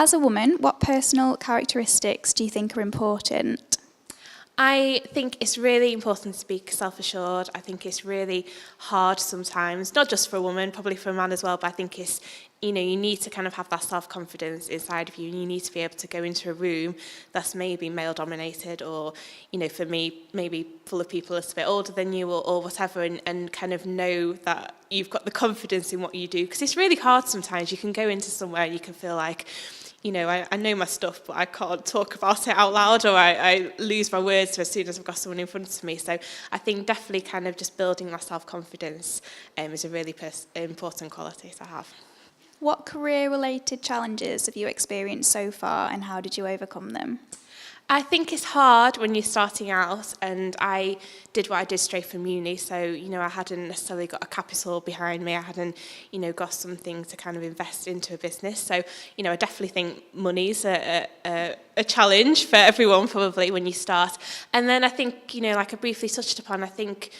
As a woman, what personal characteristics do you think are important? I think it's really important to be self-assured. I think it's really hard sometimes, not just for a woman, probably for a man as well, but I think it's, you need to kind of have that self-confidence inside of you, and you need to be able to go into a room that's maybe male-dominated or, for me, maybe full of people a little bit older than you or whatever, and kind of know that you've got the confidence in what you do. Because it's really hard sometimes. You can go into somewhere and you can feel like, I know my stuff, but I can't talk about it out loud, or I lose my words as soon as I've got someone in front of me. So I think definitely kind of just building that self-confidence is a really important quality to have. What career-related challenges have you experienced so far, and how did you overcome them? I think it's hard when you're starting out, and I did what I did straight from uni, so, I hadn't necessarily got a capital behind me, I hadn't, got something to kind of invest into a business, so, I definitely think money's a challenge for everyone probably when you start, and then I think, like I briefly touched upon, I think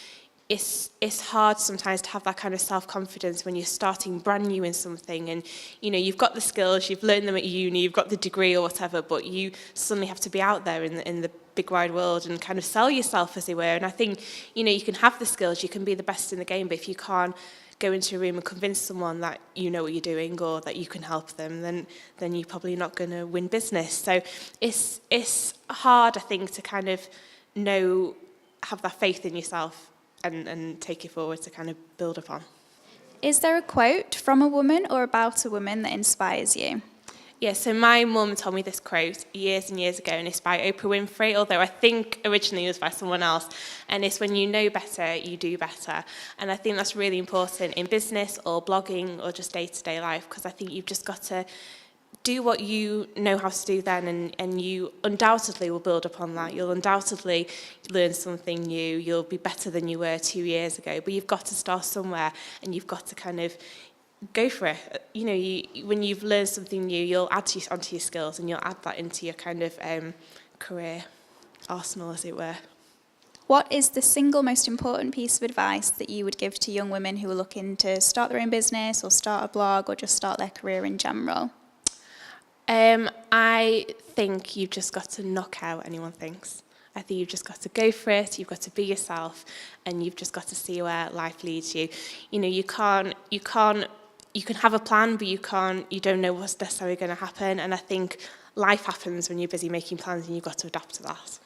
it's hard sometimes to have that kind of self-confidence when you're starting brand new in something, and you've got the skills, you've learned them at uni, you've got the degree or whatever, but you suddenly have to be out there in the big wide world and kind of sell yourself, as it were. And I think you can have the skills, you can be the best in the game, but if you can't go into a room and convince someone that you know what you're doing or that you can help them, then you're probably not going to win business. So it's hard, I think, to kind of have that faith in yourself and take it forward to kind of build upon. Is there a quote from a woman or about a woman that inspires you? Yeah, so my mum told me this quote years and years ago, and it's by Oprah Winfrey, although I think originally it was by someone else, and it's when you know better, you do better. And I think that's really important in business or blogging or just day-to-day life, because I think you've just got to do what you know how to do then, and you undoubtedly will build upon that. You'll undoubtedly learn something new. You'll be better than you were 2 years ago, but you've got to start somewhere, and you've got to kind of go for it. When you've learned something new, you'll add onto your skills, and you'll add that into your kind of career arsenal, as it were. What is the single most important piece of advice that you would give to young women who are looking to start their own business or start a blog or just start their career in general? I think you've just got to knock out anyone thinks. I think you've just got to go for it, you've got to be yourself, and you've just got to see where life leads you. You can have a plan, but you don't know what's necessarily going to happen, and I think life happens when you're busy making plans, and you've got to adapt to that.